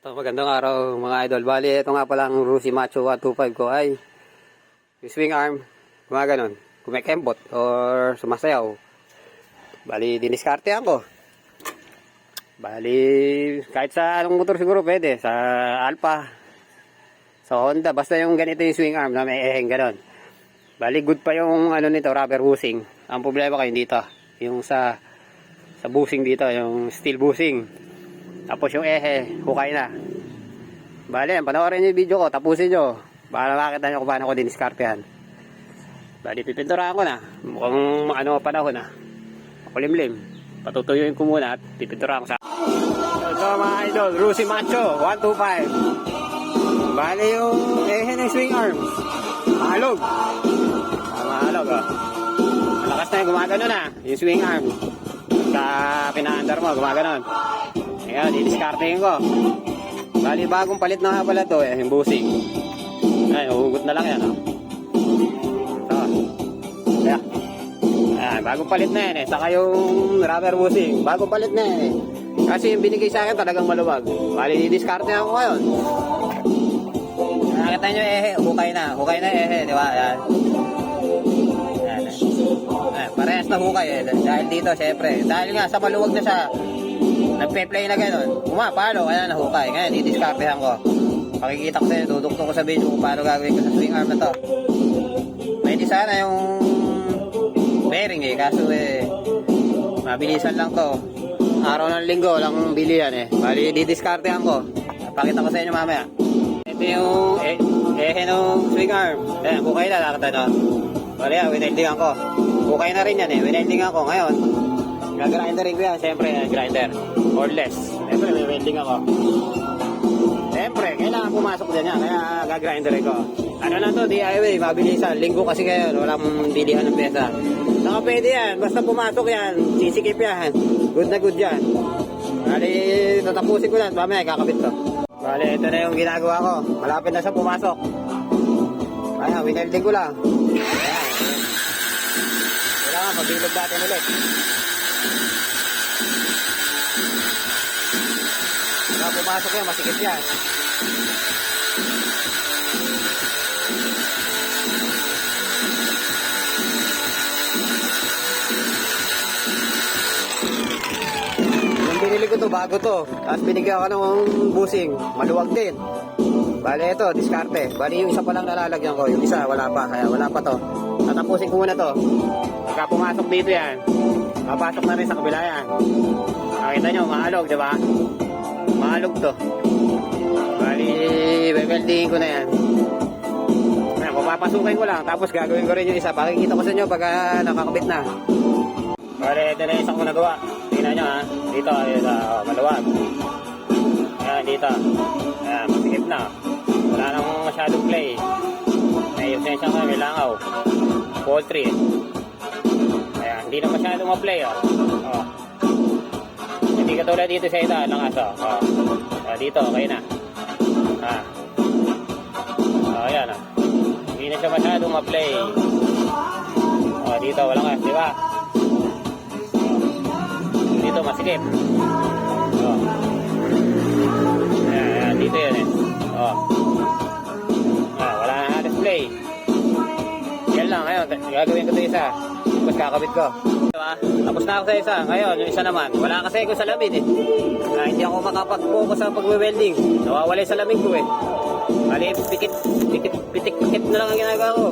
Ito, magandang araw mga idol. Bali, ito nga pala ang Rusi Macho 125 ko ay yung swing arm, gumaganon, kumekembot or sumasayaw. Bali, diniskartehan ko. Bali, kahit sa anong motor siguro pwede, sa Alpha, sa Honda, basta yung ganito yung swing arm na may eheng ganon. Bali, good pa yung ano nito, rubber bushing. Ang problema ko yung dito, yung sa bushing dito, yung steel bushing. Tapos yung ehe, hukay na. Bali, panoorin niyo yung video ko, tapusin niyo. Para makita niyo kung paano ko diniskartehan. Bali, pipinturahan ko na. Mukhang ano panahon na. Makulimlim. Patutuyuin ko muna at pipinturahan ko sa... So mga idol, Rusi Macho 125. Bali yung ehe ng swing arms. Mahalog. Mahalog oh. Malakas na yung gumagano na. Yung swing arm. Sa pinaandar mo, gumaganon. Ayan, didiskartehin ko. Bali, bagong palit na nga pala to, yung bushing. Ay, uhugot na lang yan, oh. So, ayan, bagong palit na yan, eh. Saka yung rubber bushing, bagong palit na yan, eh. Kasi yung binigay sa akin talagang maluwag. Bali, didiskartehin ko ngayon. Nakita nyo, hukay na, di ba? Ayan. Ayan, ayan, parehas na hukay, eh. Dahil dito, syempre. Dahil nga, sa maluwag na siya, nagpe-play na gano'n. Pumapalo, kaya nahukay. Ngayon, didiskartehan ko. Pakikita ko sa'yo, dudukto ko sa video kung paano gagawin ko sa swing arm na to. Pwede sana yung bearing eh, kaso eh, mabilisan lang to. Araw ng linggo lang bili yan eh. Bali, didiskartehan ko. Pakita ko sa inyo mamaya. Ito yung ehe ng swing arm. Ayan, hukay na, nakita nyo. Bali, wineldingan ko. Hukay na rin yan eh, wineldingan ko. Ngayon, gagrinderin ko yan, siyempre, grinder. Or less. Siyempre, may welding ako. Siyempre, kailangan pumasok dyan yan. Kaya gagrinderin ko. Ano lang to, DIY, mabilisan. Linggo kasi ngayon, walang bilihan ng pesa. Saka pwede yan, basta pumasok yan, sisikip yan. Good na good yan. Bali, tatapusin ko lang, mamaya kakabit to. Bali, ito na yung ginagawa ko. Malapit na siya pumasok. Ayan, winelding ko lang. Ayan. Kailangan, magbilog natin ulit. Kaya pumasok yan, masikip yan. Yung binili ko to, bago to. Tapos binigyan ko ng bushing, maluwag din. Bali ito, diskarte. Bali yung isa pa lang nalalagyan ko, yung isa wala pa, kaya wala pa to. Tatapusin ko muna to. Pagka pumasok dito yan, mapasok na rin sa kabila yan. Nakita nyo, mahalog, di ba? Mahalog to. Bali, weldingin ko na yan. Ayan, papapasukin ko lang, tapos gagawin ko rin yung isa. Pakikita ko sa inyo pag nakakabit na. Bali, ito na yung isang ko nagawa. Tingnan nyo ha. Dito, maluwag. Ayan, dito. Ayan, masikip na. Wala nang masyadong play. May usensya ko, may langaw. Poultry. Ayan, hindi na masyadong ma-play, oh. Oh. Hindi katulad dito sa ita ng aso. Oh. Oh, dito, okay na. Ah. Oh, ayan, oh. Hindi na siya masyadong ma-play. Oh, dito, walang as, di ba? Oh. Dito, masikip. Oh. Ayan, dito yun eh. Oh. Ah, wala na halos play. Yan lang, ngayon, gagawin ko ito isa. Tapos kakabit ko. Diba? Tapos na ako sa isa. Ngayon, yung isa naman. Wala kasi ako sa lamig eh. Hindi ako makapag-focus sa pag-welding. Nawawala sa lamig ko eh. Bali, pitik na lang ang ginagawa ko.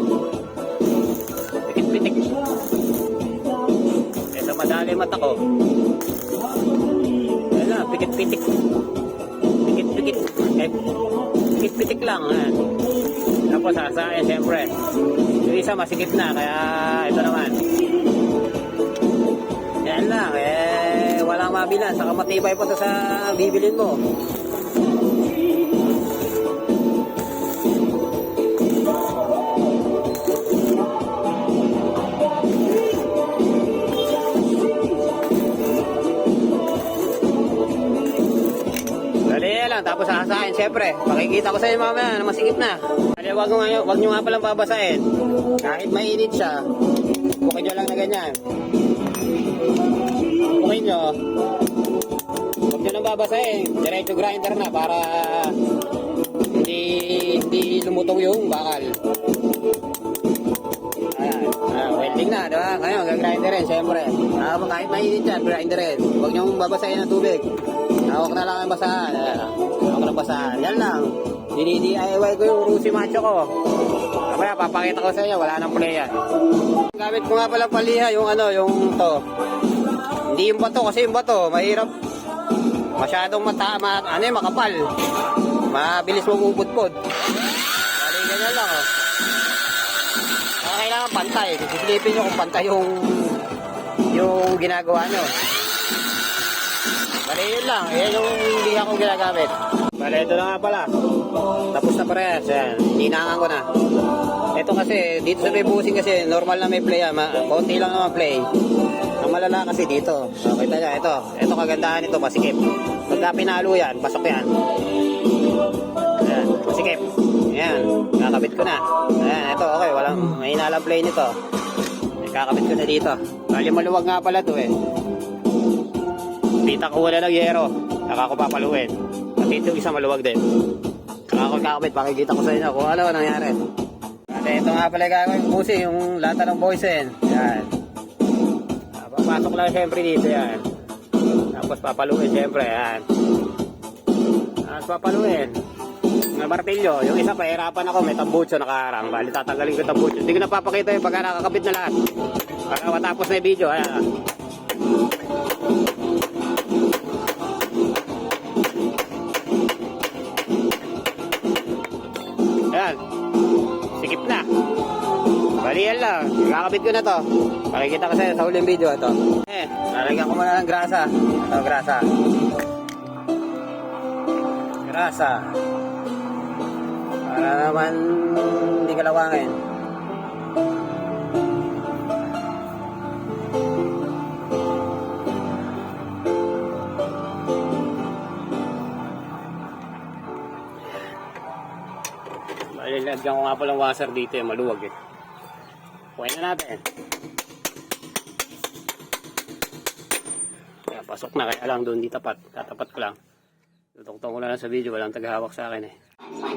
Pitik. Ito madali mata ko. Ayan na, pikit. Pikit lang. Ayan. Tapos sasayan, siyempre. Yung isa masikip na, kaya ito naman. Yan lang, walang mabilan. Saka matibay po ito sa bibilin mo. Tapos sasahin, syempre. Makikita ko sa inyo mamaya na masikip na. Kaya wag nyo nga palang babasahin. Kahit mainit siya, bukin nyo lang na ganyan. Bukin nyo. huwag nyo nang babasahin. Diretso grinder na para hindi lumutong yung bakal. Ayan. Welding na, diba? Ngayon, gagrinder rin, syempre. Kahit mainit yan, grinder rin. Huwag nyo babasahin ng tubig. Hawak na lang ang basahan. Ayan. Hawak na basahan. Yan lang. DIY ko yung Rusi Macho ko. Kaya papakita ko sa inyo, wala nang play yan. Gamit ko nga pala paliha yung yung to. Hindi yung bato kasi yung bato, mahirap. Masyadong makapal. Mabilis mabubudpod. Bali, ganyan lang, oh. Kailangan pantay. Sisilipin nyo kung pantay yung ginagawa nyo. Bali, yun lang. Yan yung hindi ako ginagamit. Bali, ito na nga pala. Tapos na parehas. Yan. Hinangan ko na. Ito kasi, dito sa may busing kasi, normal na may play. Konti lang naman play. Ang malala kasi dito. So, kita nyo, ito kagandahan nito, masikip. Pagka pinalo yan, pasok yan. Ayan, masikip. Ayan, kakabit ko na. Ayan, ito, okay, walang mahinalang play nito. Kakabit ko na dito. Bali, maluwag nga pala to eh. Pita ko wala ng yero. Saka ko papaluin. At ito isang maluwag din. Saka ko kakabit, pakikita ko sa inyo kung ano nangyari. At ito nga pala gagawin, busing yung lata ng boysen. Ayan. Papasok lang siyempre dito yan. Tapos papaluin siyempre yan. Tapos papaluin. Ng martilyo. Yung isa pahirapan ako. May tambutso nakaharang. Bali tatanggalin ko tambutso. Hindi ko napapakita yung pagka nakakabit na lahat. Para matapos na yung video. Ayan. Ayan. Sikip na. Bali yan lang. Kakabit ko na to. Pakikita ko sa'yo sa huling video ito. Lalagyan ko muna ng grasa. Ito, grasa. Grasa. Para naman hindi kalawangin. Bali, lagyan ko nga palang washer dito. Maluwag eh. Kuhain na natin. Kaya pasok na, kaya lang doon di tapat. Tatapat ko lang. Tutungtong ko na lang sa video, walang taghahawak sa akin eh.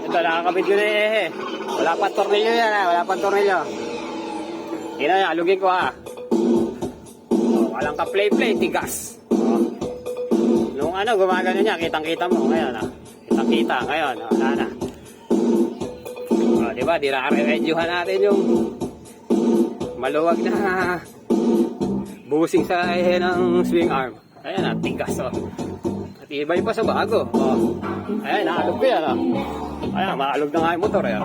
Ito, nakakabit ko na eh. Wala pa tornilyo yan eh. Wala pa tornilyo. Yun na, alugin ko ha. Walang ka play-play, tigas. Nung gumagano niya, kitang-kita mo. Ngayon kitang-kita. Ngayon, wala na. Diba, dire-redyuhan natin yung maluwag na busing sa ng swing arm. Ayan, tigas oh. At iba pa sa bago. Oh. Ayan, naalog ko yan oh. Ayan, maalog na nga yung motor eh.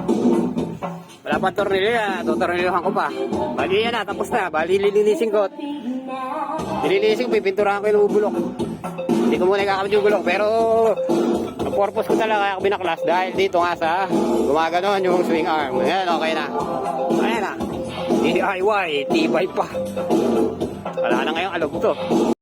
Wala pa tornilyo yan. Tutornilyohan ko pa. Bali yan na, tapos na. Bali lilinisin ko. Nilinisin ko, pipinturahan ko yung bulok. Hindi ko muna kakabit yung bulok. Pero ang purpose ko talaga kaya ako binaklas dahil dito nga sa gumaganon yung swing arm. Ayan, okay na. Ayan na. DIY, tibay pa. Wala na ngayong alog to.